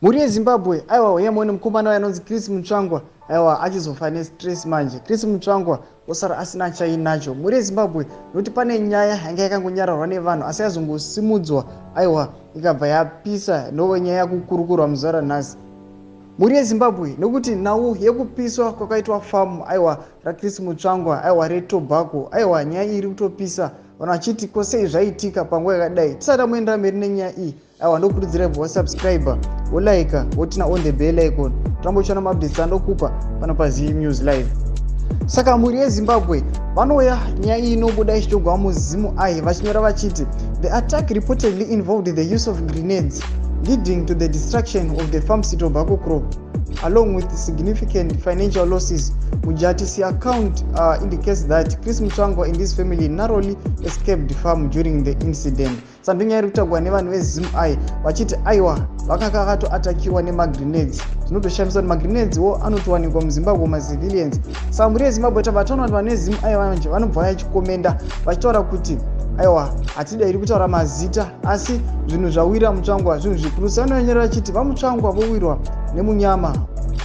Muri yeZimbabwe aiwa yemone mukomana anonzi Chris Mutsvangwa aiwa achizofa nestress manje. Chris Mutsvangwa osara asina chainacho. Muri yeZimbabwe nokuti pane nyaya yanga yakangonyararwa nevanhu asi yazongosimudzwa aiwa ikabva yapisa ndowe nyaya yakukurukurwa muzuva ranhasi. Muri yeZimbabwe nokuti nhau yekupiswa kwakaitwa famu aiwa raChris Mutsvangwa aiwa retobacco aiwa nyaya iri kutopisa vanhu vachiti ko sei zvaitika panguva yakadai. Tisati tamuendera mberi nenyaya iyi aiwa ndokurudzira wasubscriber wolaika wotina on the bell icon torambochiona maupdates andokupa pano paZim News Live. Saka muri yeZimbabwe vanouya nyaya iyi inobuda ichitogwa muZVAITWA vachinyora vachiti the attack reportedly involved the use of grenades leading to the destruction of the farm tobacco crop along with significant financial losses. Mujatisi account indicates that Chris Mutsvangwa and his family narrowly escaped the farm during the incident. Sandunya iri kutagwa nevanhu veZVAITWA vachiti aiwa vakanga vakatoatakiwa nemagrenades. Tinotoshamisa magrenades wo anotowanikwa muZimbabwe macivilians. Saka muri yeZimbabwe tabva taona kuti vaneZVAITWA vanje vanobva vachikomenda vachitaura kuti aiwa hatidai kutaura mazita asi zvinhu zvawira Mutsvangwa zvinhu zvikuru. Vanonyora vachiti vaMutsvangwa vowirwa nemunyama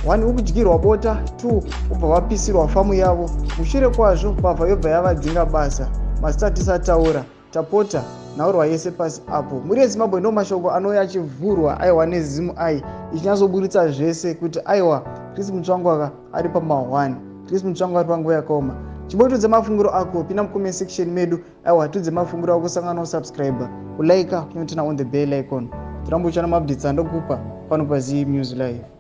1 ukudyirwa bota 2 ubva vapisirwa famu yavo mushure kwazvo pabva yobva yavadzinga basa. Mazita tisataura tapota naurwa yese pasi apo. Muri yeZimbabwe ndo mashoko anouya achivhurwa aiwa neZVAITWA ichinyatsoburitsa zvese kuti aiwa Chris Mutsvangwa ari pama1 Chris Mutsvangwa ari panguva yakaoma. Chimbotudze mafungiro ako pina mucomment section medu aiwa tudze mafungiro ako kusangana usubscriber ulaika kunotina on the bell icon torambochiona maupdates andokupa pano paZim News Live.